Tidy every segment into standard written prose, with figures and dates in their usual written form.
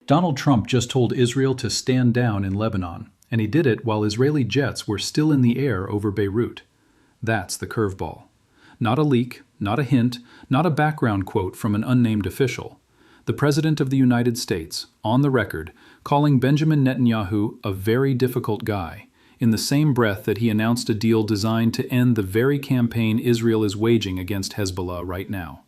Donald Trump just told Israel to stand down in Lebanon, and he did it while Israeli jets were still in the air over Beirut. That's the curveball. Not a leak, not a hint, not a background quote from an unnamed official. The President of the United States, on the record, calling Benjamin Netanyahu a very difficult guy, in the same breath that he announced a deal designed to end the very campaign Israel is waging against Hezbollah right now.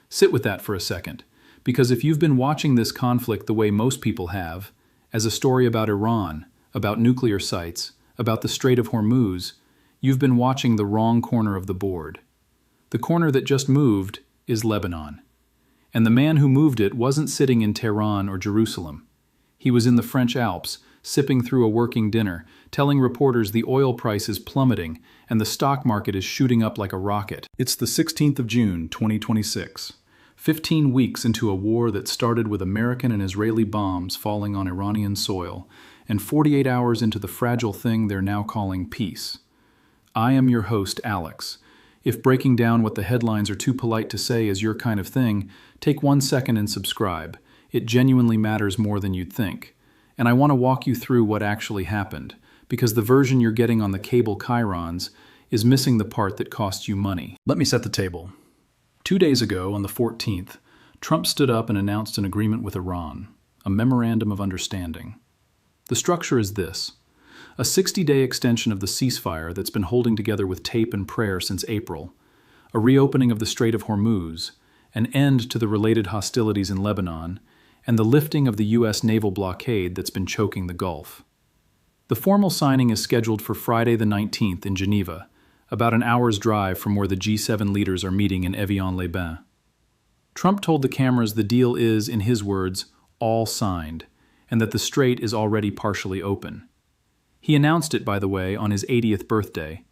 Sit with that for a second, because if you've been watching this conflict the way most people have, as a story about Iran, about nuclear sites, about the Strait of Hormuz, you've been watching the wrong corner of the board. The corner that just moved is Lebanon. And the man who moved it wasn't sitting in Tehran or Jerusalem. He was in the French Alps, sipping through a working dinner, telling reporters the oil price is plummeting and the stock market is shooting up like a rocket. It's the 16th of June, 2026. 15 weeks into a war that started with American and Israeli bombs falling on Iranian soil, and 48 hours into the fragile thing they're now calling peace. I am your host, Alex. If breaking down what the headlines are too polite to say is your kind of thing, take 1 second and subscribe. It genuinely matters more than you'd think. And I want to walk you through what actually happened, because the version you're getting on the cable chyrons is missing the part that costs you money. Let me set the table. 2 days ago, on the 14th, Trump stood up and announced an agreement with Iran, a memorandum of understanding. The structure is this: a 60-day extension of the ceasefire that's been holding together with tape and prayer since April, a reopening of the Strait of Hormuz, an end to the related hostilities in Lebanon, and the lifting of the U.S. naval blockade that's been choking the Gulf. The formal signing is scheduled for Friday the 19th in Geneva, about an hour's drive from where the G7 leaders are meeting in Evian-les-Bains. Trump told the cameras the deal is, in his words, all signed, and that the strait is already partially open. He announced it, by the way, on his 80th birthday,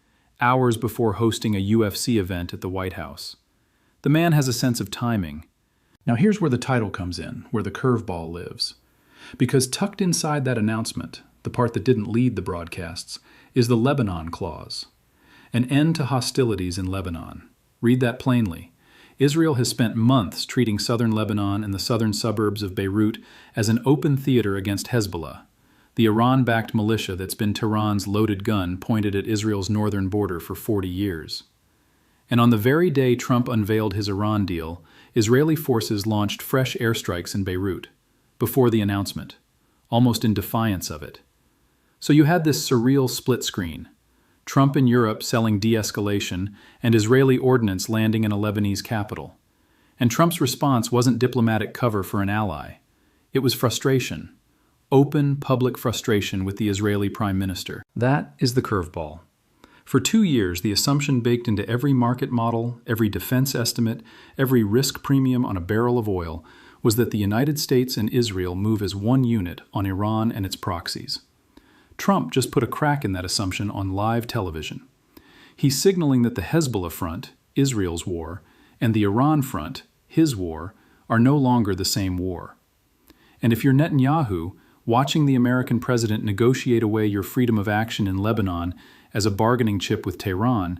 hours before hosting a UFC event at the White House. The man has a sense of timing. Now here's where the title comes in, where the curveball lives. Because tucked inside that announcement, the part that didn't lead the broadcasts, is the Lebanon clause. An end to hostilities in Lebanon. Read that plainly. Israel has spent months treating southern Lebanon and the southern suburbs of Beirut as an open theater against Hezbollah, the Iran-backed militia that's been Tehran's loaded gun pointed at Israel's northern border for 40 years. And on the very day Trump unveiled his Iran deal, Israeli forces launched fresh airstrikes in Beirut, before the announcement, almost in defiance of it. So you had this surreal split screen: Trump in Europe selling de-escalation, and Israeli ordnance landing in a Lebanese capital. And Trump's response wasn't diplomatic cover for an ally. It was frustration. Open, public frustration with the Israeli Prime Minister. That is the curveball. For 2 years, the assumption baked into every market model, every defense estimate, every risk premium on a barrel of oil was that the United States and Israel move as one unit on Iran and its proxies. Trump just put a crack in that assumption on live television. He's signaling that the Hezbollah front, Israel's war, and the Iran front, his war, are no longer the same war. And if you're Netanyahu, watching the American president negotiate away your freedom of action in Lebanon as a bargaining chip with Tehran,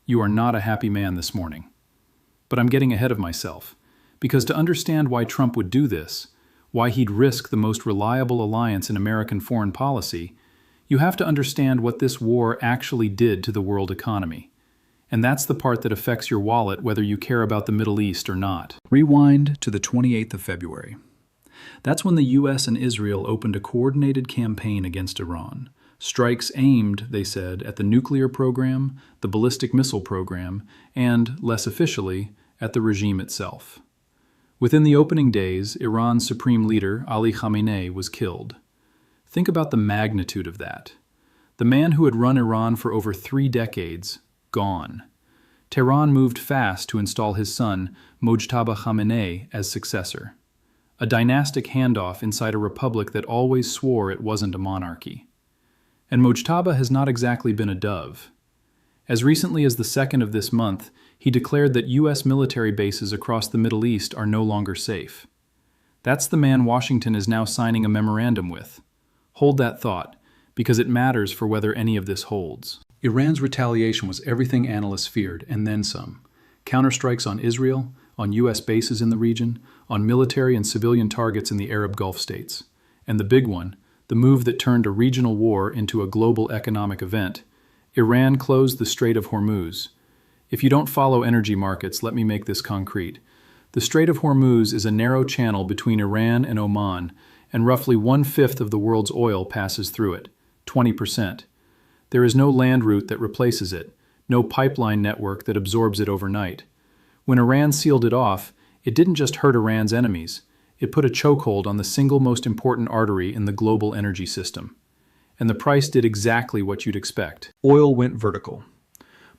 you are not a happy man this morning. But I'm getting ahead of myself, because to understand why Trump would do this, why he'd risk the most reliable alliance in American foreign policy, you have to understand what this war actually did to the world economy. And that's the part that affects your wallet whether you care about the Middle East or not. Rewind to the 28th of February. That's when the U.S. and Israel opened a coordinated campaign against Iran. Strikes aimed, they said, at the nuclear program, the ballistic missile program, and, less officially, at the regime itself. Within the opening days, Iran's supreme leader, Ali Khamenei, was killed. Think about the magnitude of that. The man who had run Iran for over 3 decades, gone. Tehran moved fast to install his son, Mojtaba Khamenei, as successor. A dynastic handoff inside a republic that always swore it wasn't a monarchy. And Mojtaba has not exactly been a dove. As recently as the 2nd of this month, he declared that U.S. military bases across the Middle East are no longer safe. That's the man Washington is now signing a memorandum with. Hold that thought, because it matters for whether any of this holds. Iran's retaliation was everything analysts feared, and then some. Counterstrikes on Israel, on U.S. bases in the region, on military and civilian targets in the Arab Gulf states. And the big one, the move that turned a regional war into a global economic event, Iran closed the Strait of Hormuz. If you don't follow energy markets, let me make this concrete. The Strait of Hormuz is a narrow channel between Iran and Oman, and roughly 1/5 of the world's oil passes through it, 20%. There is no land route that replaces it, no pipeline network that absorbs it overnight. When Iran sealed it off, it didn't just hurt Iran's enemies, it put a chokehold on the single most important artery in the global energy system. And the price did exactly what you'd expect. Oil went vertical.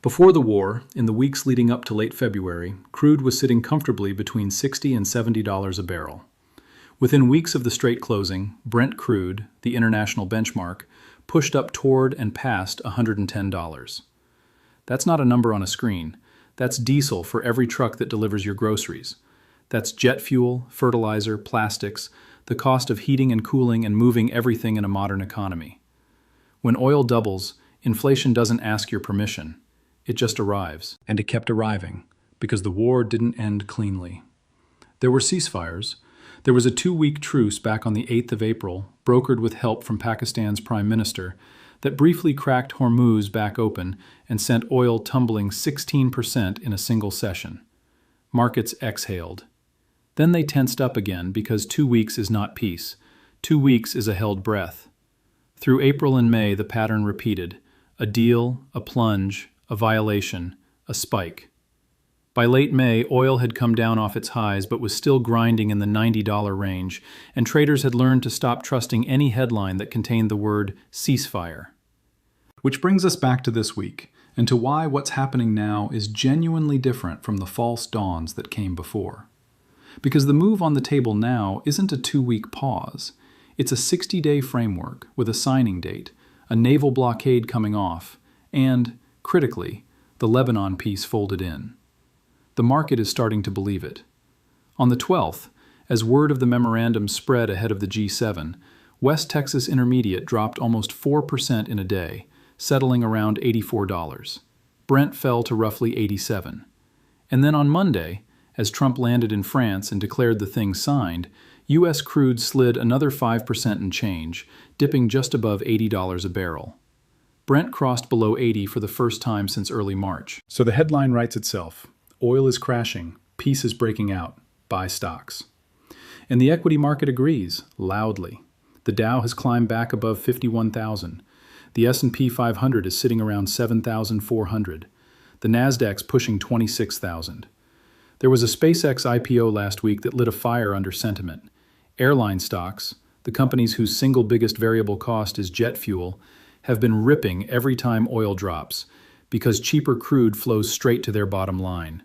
Before the war, in the weeks leading up to late February, crude was sitting comfortably between $60 and $70 a barrel. Within weeks of the strait closing, Brent crude, the international benchmark, pushed up toward and past $110. That's not a number on a screen. That's diesel for every truck that delivers your groceries. That's jet fuel, fertilizer, plastics, the cost of heating and cooling and moving everything in a modern economy. When oil doubles, inflation doesn't ask your permission. It just arrives. And it kept arriving, because the war didn't end cleanly. There were ceasefires. There was a 2-week truce back on the 8th of April, brokered with help from Pakistan's Prime Minister, that briefly cracked Hormuz back open and sent oil tumbling 16% in a single session. Markets exhaled. Then they tensed up again because 2 weeks is not peace. 2 weeks is a held breath. Through April and May, the pattern repeated. A deal, a plunge, a violation, a spike. By late May, oil had come down off its highs but was still grinding in the $90 range, and traders had learned to stop trusting any headline that contained the word ceasefire. Which brings us back to this week, and to why what's happening now is genuinely different from the false dawns that came before. Because the move on the table now isn't a 2-week pause. It's a 60-day framework with a signing date, a naval blockade coming off, and, critically, the Lebanon piece folded in. The market is starting to believe it. On the 12th, as word of the memorandum spread ahead of the G7, West Texas Intermediate dropped almost 4% in a day, settling around $84. Brent fell to roughly $87. And then on Monday, as Trump landed in France and declared the thing signed, U.S. crude slid another 5% and change, dipping just above $80 a barrel. Brent crossed below 80 for the first time since early March. So the headline writes itself. Oil is crashing. Peace is breaking out. Buy stocks. And the equity market agrees, loudly. The Dow has climbed back above 51,000. The S&P 500 is sitting around 7,400. The Nasdaq's pushing 26,000. There was a SpaceX IPO last week that lit a fire under sentiment. Airline stocks, the companies whose single biggest variable cost is jet fuel, have been ripping every time oil drops, because cheaper crude flows straight to their bottom line.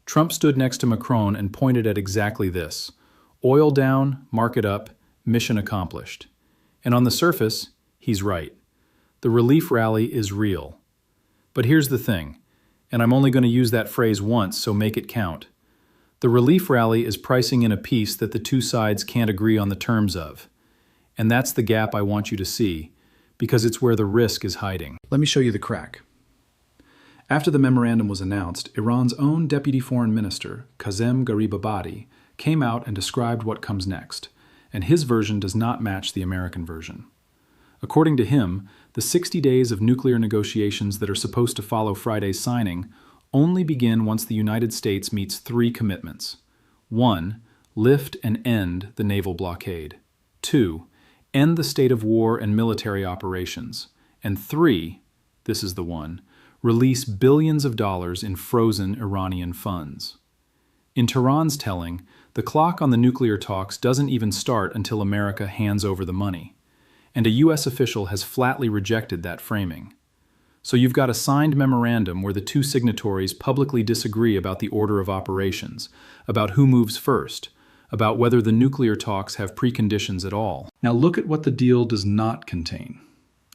Trump stood next to Macron and pointed at exactly this. Oil down, market up, mission accomplished. And on the surface, he's right. The relief rally is real. But here's the thing, and I'm only going to use that phrase once, so make it count. The relief rally is pricing in a peace that the two sides can't agree on the terms of. And that's the gap I want you to see, because it's where the risk is hiding. Let me show you the crack. After the memorandum was announced, Iran's own Deputy Foreign Minister, Kazem Garibabadi, came out and described what comes next, and his version does not match the American version. According to him, the 60 days of nuclear negotiations that are supposed to follow Friday's signing only begin once the United States meets 3 commitments. 1. Lift and end the naval blockade. 2. End the state of war and military operations. And 3, this is the one, release billions of dollars in frozen Iranian funds. In Tehran's telling, the clock on the nuclear talks doesn't even start until America hands over the money. And a U.S. official has flatly rejected that framing. So you've got a signed memorandum where the two signatories publicly disagree about the order of operations, about who moves first, about whether the nuclear talks have preconditions at all. Now look at what the deal does not contain.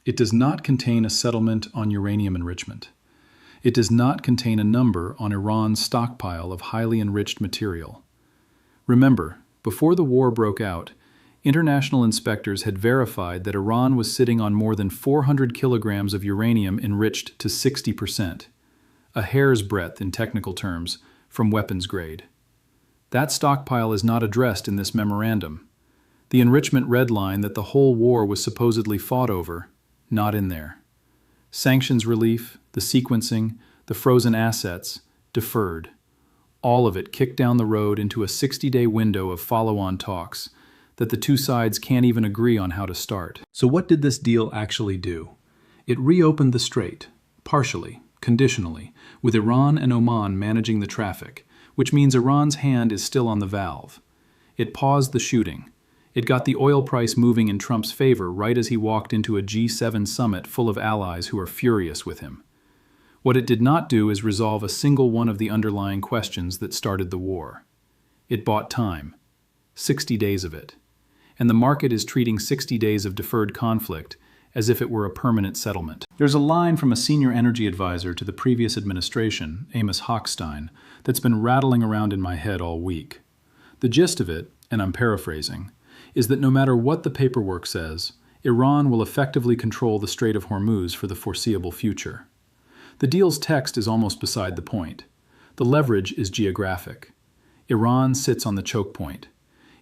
It does not contain a settlement on uranium enrichment. It does not contain a number on Iran's stockpile of highly enriched material. Remember, before the war broke out, international inspectors had verified that Iran was sitting on more than 400 kilograms of uranium enriched to 60%, a hair's breadth in technical terms, from weapons grade. That stockpile is not addressed in this memorandum. The enrichment red line that the whole war was supposedly fought over, not in there. Sanctions relief, the sequencing, the frozen assets, deferred. All of it kicked down the road into a 60-day window of follow-on talks that the two sides can't even agree on how to start. So what did this deal actually do? It reopened the strait, partially, conditionally, with Iran and Oman managing the traffic, which means Iran's hand is still on the valve. It paused the shooting. It got the oil price moving in Trump's favor right as he walked into a G7 summit full of allies who are furious with him. What it did not do is resolve a single one of the underlying questions that started the war. It bought time, 60 days of it. And the market is treating 60 days of deferred conflict as if it were a permanent settlement. There's a line from a senior energy advisor to the previous administration, Amos Hochstein, that's been rattling around in my head all week. The gist of it, and I'm paraphrasing, is that no matter what the paperwork says, Iran will effectively control the Strait of Hormuz for the foreseeable future. The deal's text is almost beside the point. The leverage is geographic. Iran sits on the choke point.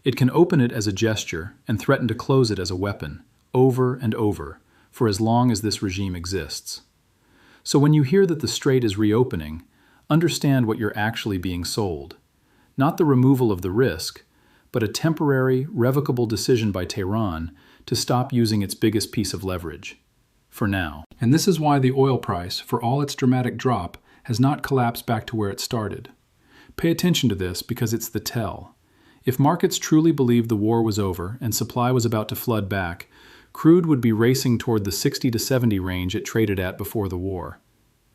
It can open it as a gesture and threaten to close it as a weapon, over and over, for as long as this regime exists. So when you hear that the strait is reopening, understand what you're actually being sold. Not the removal of the risk, but a temporary, revocable decision by Tehran to stop using its biggest piece of leverage. For now. And this is why the oil price, for all its dramatic drop, has not collapsed back to where it started. Pay attention to this because it's the tell. If markets truly believed the war was over and supply was about to flood back, crude would be racing toward the 60 to 70 range it traded at before the war.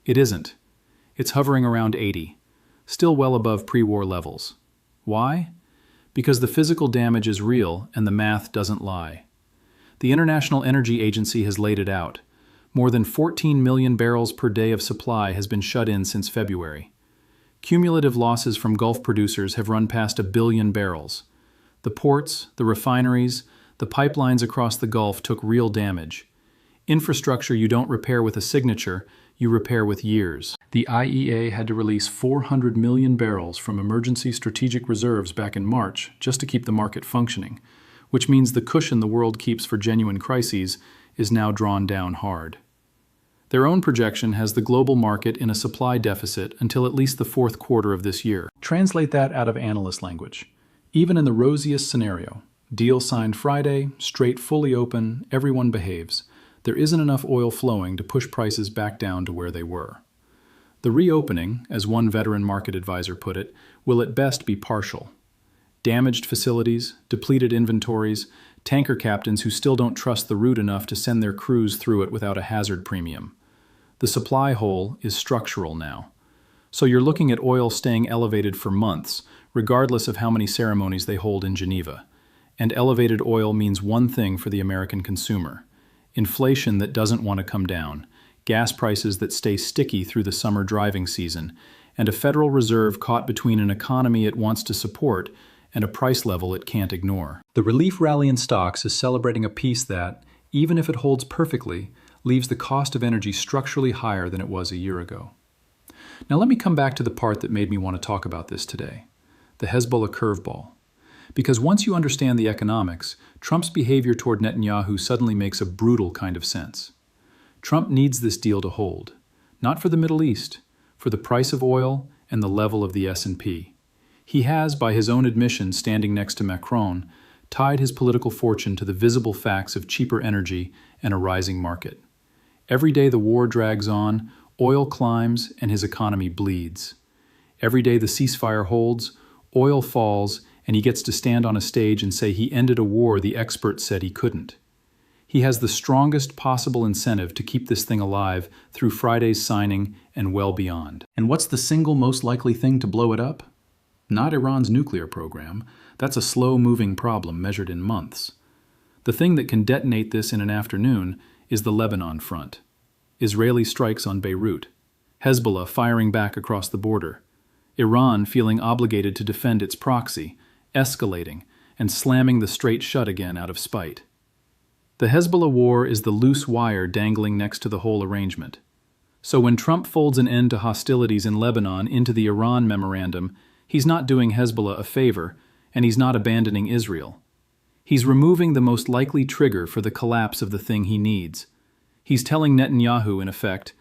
It isn't. It's hovering around 80, still well above pre-war levels. Why? Because the physical damage is real and the math doesn't lie. The International Energy Agency has laid it out. More than 14 million barrels per day of supply has been shut in since February. Cumulative losses from Gulf producers have run past 1 billion barrels. The ports, the refineries, the pipelines across the Gulf took real damage. Infrastructure you don't repair with a signature, you repair with years. The IEA had to release 400 million barrels from emergency strategic reserves back in March just to keep the market functioning, which means the cushion the world keeps for genuine crises is now drawn down hard. Their own projection has the global market in a supply deficit until at least the fourth quarter of this year. Translate that out of analyst language. Even in the rosiest scenario, deal signed Friday, strait fully open, everyone behaves, there isn't enough oil flowing to push prices back down to where they were. The reopening, as one veteran market advisor put it, will at best be partial. Damaged facilities, depleted inventories, tanker captains who still don't trust the route enough to send their crews through it without a hazard premium. The supply hole is structural now. So you're looking at oil staying elevated for months, regardless of how many ceremonies they hold in Geneva. And elevated oil means one thing for the American consumer: inflation that doesn't want to come down, gas prices that stay sticky through the summer driving season, and a Federal Reserve caught between an economy it wants to support and a price level it can't ignore. The relief rally in stocks is celebrating a peace that, even if it holds perfectly, leaves the cost of energy structurally higher than it was a year ago. Now let me come back to the part that made me want to talk about this today, the Hezbollah curveball. Because once you understand the economics, Trump's behavior toward Netanyahu suddenly makes a brutal kind of sense. Trump needs this deal to hold, not for the Middle East, for the price of oil and the level of the S&P. He has, by his own admission standing next to Macron, tied his political fortune to the visible facts of cheaper energy and a rising market. Every day the war drags on, oil climbs and his economy bleeds. Every day the ceasefire holds, oil falls, and he gets to stand on a stage and say he ended a war the experts said he couldn't. He has the strongest possible incentive to keep this thing alive through Friday's signing and well beyond. And what's the single most likely thing to blow it up? Not Iran's nuclear program. That's a slow-moving problem measured in months. The thing that can detonate this in an afternoon is the Lebanon front. Israeli strikes on Beirut. Hezbollah firing back across the border. Iran feeling obligated to defend its proxy, escalating, and slamming the strait shut again out of spite. The Hezbollah war is the loose wire dangling next to the whole arrangement. So when Trump folds an end to hostilities in Lebanon into the Iran memorandum, he's not doing Hezbollah a favor, and he's not abandoning Israel. He's removing the most likely trigger for the collapse of the thing he needs. He's telling Netanyahu, in effect,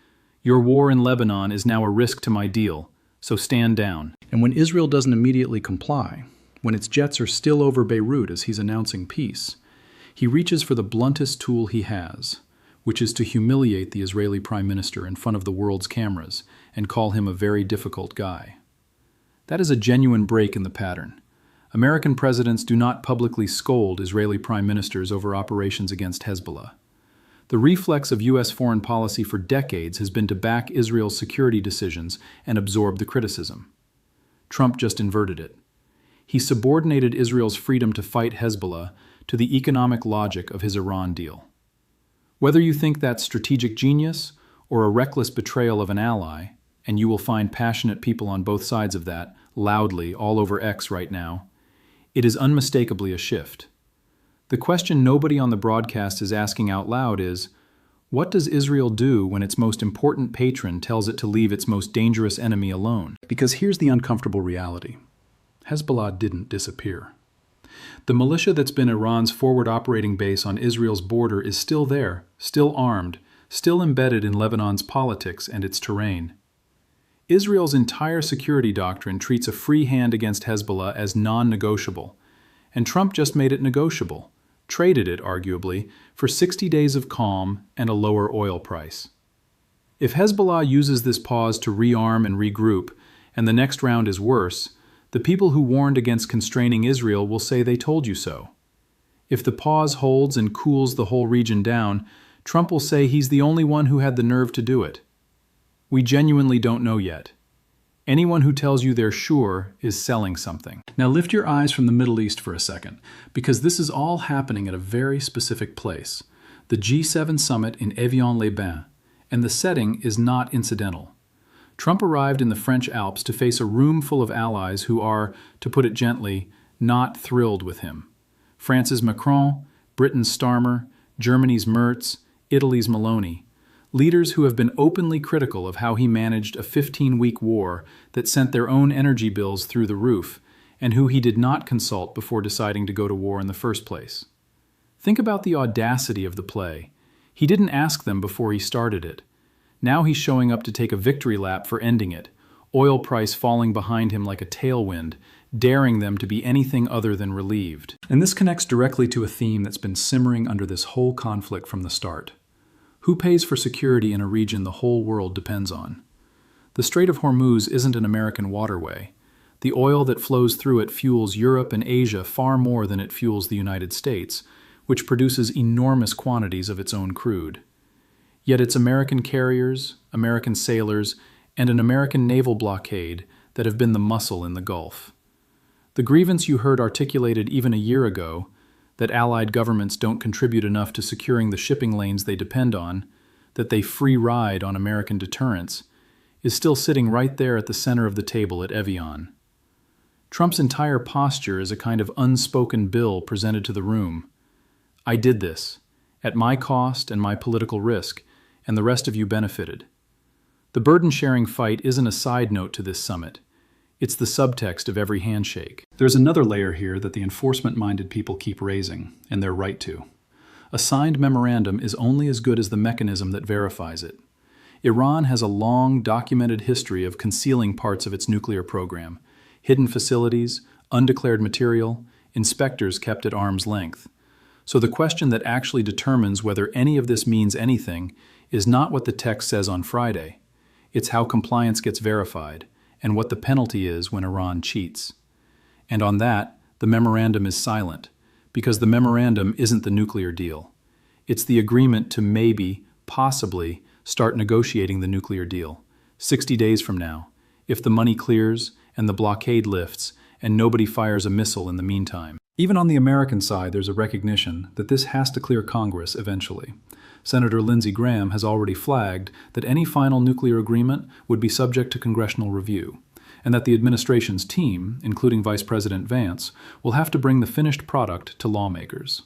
your war in Lebanon is now a risk to my deal, so stand down. And when Israel doesn't immediately comply, when its jets are still over Beirut as he's announcing peace, he reaches for the bluntest tool he has, which is to humiliate the Israeli prime minister in front of the world's cameras and call him a very difficult guy. That is a genuine break in the pattern. American presidents do not publicly scold Israeli prime ministers over operations against Hezbollah. The reflex of U.S. foreign policy for decades has been to back Israel's security decisions and absorb the criticism. Trump just inverted it. He subordinated Israel's freedom to fight Hezbollah to the economic logic of his Iran deal. Whether you think that's strategic genius or a reckless betrayal of an ally, and you will find passionate people on both sides of that loudly all over X right now, it is unmistakably a shift. The question nobody on the broadcast is asking out loud is, what does Israel do when its most important patron tells it to leave its most dangerous enemy alone? Because here's the uncomfortable reality. Hezbollah didn't disappear. The militia that's been Iran's forward operating base on Israel's border is still there, still armed, still embedded in Lebanon's politics and its terrain. Israel's entire security doctrine treats a free hand against Hezbollah as non-negotiable, and Trump just made it negotiable, traded it, arguably, for 60 days of calm and a lower oil price. If Hezbollah uses this pause to rearm and regroup, and the next round is worse, the people who warned against constraining Israel will say they told you so. If the pause holds and cools the whole region down, Trump will say he's the only one who had the nerve to do it. We genuinely don't know yet. Anyone who tells you they're sure is selling something. Now lift your eyes from the Middle East for a second, because this is all happening at a very specific place, the G7 summit in Evian-les-Bains, and the setting is not incidental. Trump arrived in the French Alps to face a room full of allies who are, to put it gently, not thrilled with him. France's Macron, Britain's Starmer, Germany's Merz, Italy's Meloni. Leaders who have been openly critical of how he managed a 15-week war that sent their own energy bills through the roof, and who he did not consult before deciding to go to war in the first place. Think about the audacity of the play. He didn't ask them before he started it. Now he's showing up to take a victory lap for ending it, oil price falling behind him like a tailwind, daring them to be anything other than relieved. And this connects directly to a theme that's been simmering under this whole conflict from the start. Who pays for security in a region the whole world depends on? The Strait of Hormuz isn't an American waterway. The oil that flows through it fuels Europe and Asia far more than it fuels the United States, which produces enormous quantities of its own crude. Yet it's American carriers, American sailors, and an American naval blockade that have been the muscle in the Gulf. The grievance you heard articulated even a year ago, that allied governments don't contribute enough to securing the shipping lanes they depend on, that they free ride on American deterrence, is still sitting right there at the center of the table at Evian. Trump's entire posture is a kind of unspoken bill presented to the room. I did this, at my cost and my political risk, and the rest of you benefited. The burden-sharing fight isn't a side note to this summit. It's the subtext of every handshake. There's another layer here that the enforcement-minded people keep raising, and they're right to. A signed memorandum is only as good as the mechanism that verifies it. Iran has a long, documented history of concealing parts of its nuclear program, hidden facilities, undeclared material, inspectors kept at arm's length. So the question that actually determines whether any of this means anything is not what the text says on Friday. It's how compliance gets verified, and what the penalty is when Iran cheats. And on that, the memorandum is silent, because the memorandum isn't the nuclear deal. It's the agreement to maybe, possibly, start negotiating the nuclear deal, 60 days from now, if the money clears and the blockade lifts and nobody fires a missile in the meantime. Even on the American side, there's a recognition that this has to clear Congress eventually. Senator Lindsey Graham has already flagged that any final nuclear agreement would be subject to congressional review, and that the administration's team, including Vice President Vance, will have to bring the finished product to lawmakers.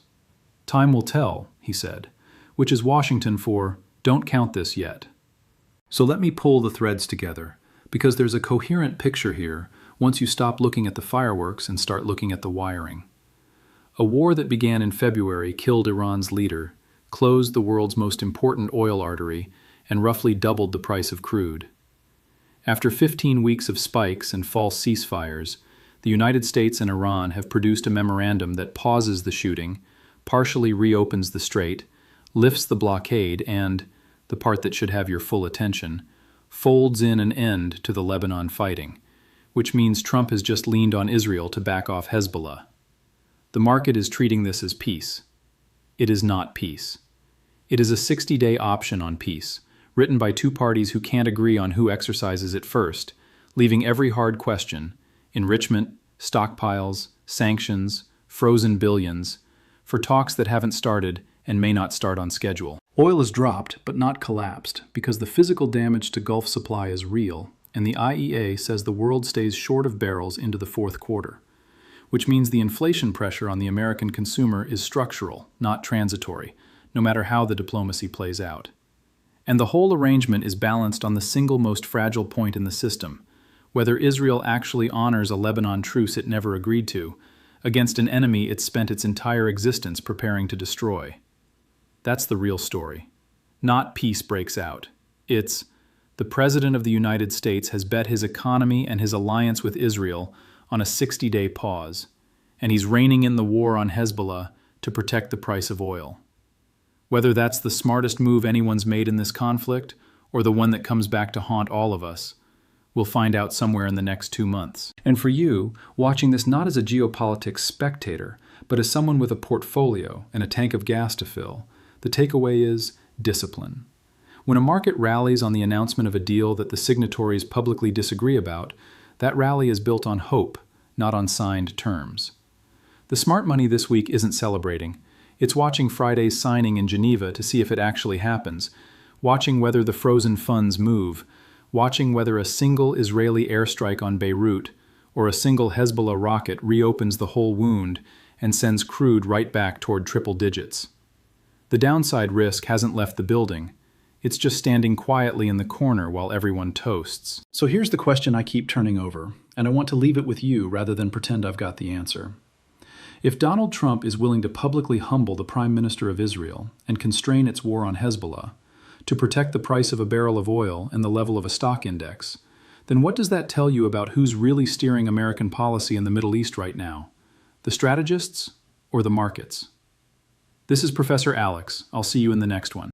Time will tell, he said, which is Washington for, don't count this yet. So let me pull the threads together, because there's a coherent picture here once you stop looking at the fireworks and start looking at the wiring. A war that began in February killed Iran's leader, closed the world's most important oil artery, and roughly doubled the price of crude. After 15 weeks of spikes and false ceasefires, the United States and Iran have produced a memorandum that pauses the shooting, partially reopens the strait, lifts the blockade, and, the part that should have your full attention, folds in an end to the Lebanon fighting, which means Trump has just leaned on Israel to back off Hezbollah. The market is treating this as peace. It is not peace. It is a 60-day option on peace, written by two parties who can't agree on who exercises it first, leaving every hard question, enrichment, stockpiles, sanctions, frozen billions, for talks that haven't started and may not start on schedule. Oil has dropped, but not collapsed, because the physical damage to Gulf supply is real, and the IEA says the world stays short of barrels into the fourth quarter, which means the inflation pressure on the American consumer is structural, not transitory, no matter how the diplomacy plays out. And the whole arrangement is balanced on the single most fragile point in the system, whether Israel actually honors a Lebanon truce it never agreed to, against an enemy it spent its entire existence preparing to destroy. That's the real story. Not peace breaks out. It's, the President of the United States has bet his economy and his alliance with Israel on a 60-day pause, and he's reining in the war on Hezbollah to protect the price of oil. Whether that's the smartest move anyone's made in this conflict, or the one that comes back to haunt all of us, we'll find out somewhere in the next 2 months. And for you, watching this not as a geopolitics spectator, but as someone with a portfolio and a tank of gas to fill, the takeaway is discipline. When a market rallies on the announcement of a deal that the signatories publicly disagree about, that rally is built on hope, not on signed terms. The smart money this week isn't celebrating. It's watching Friday's signing in Geneva to see if it actually happens, watching whether the frozen funds move, watching whether a single Israeli airstrike on Beirut or a single Hezbollah rocket reopens the whole wound and sends crude right back toward triple digits. The downside risk hasn't left the building. It's just standing quietly in the corner while everyone toasts. So here's the question I keep turning over, and I want to leave it with you rather than pretend I've got the answer. If Donald Trump is willing to publicly humble the Prime Minister of Israel and constrain its war on Hezbollah to protect the price of a barrel of oil and the level of a stock index, then what does that tell you about who's really steering American policy in the Middle East right now? The strategists or the markets? This is Professor Alex. I'll see you in the next one.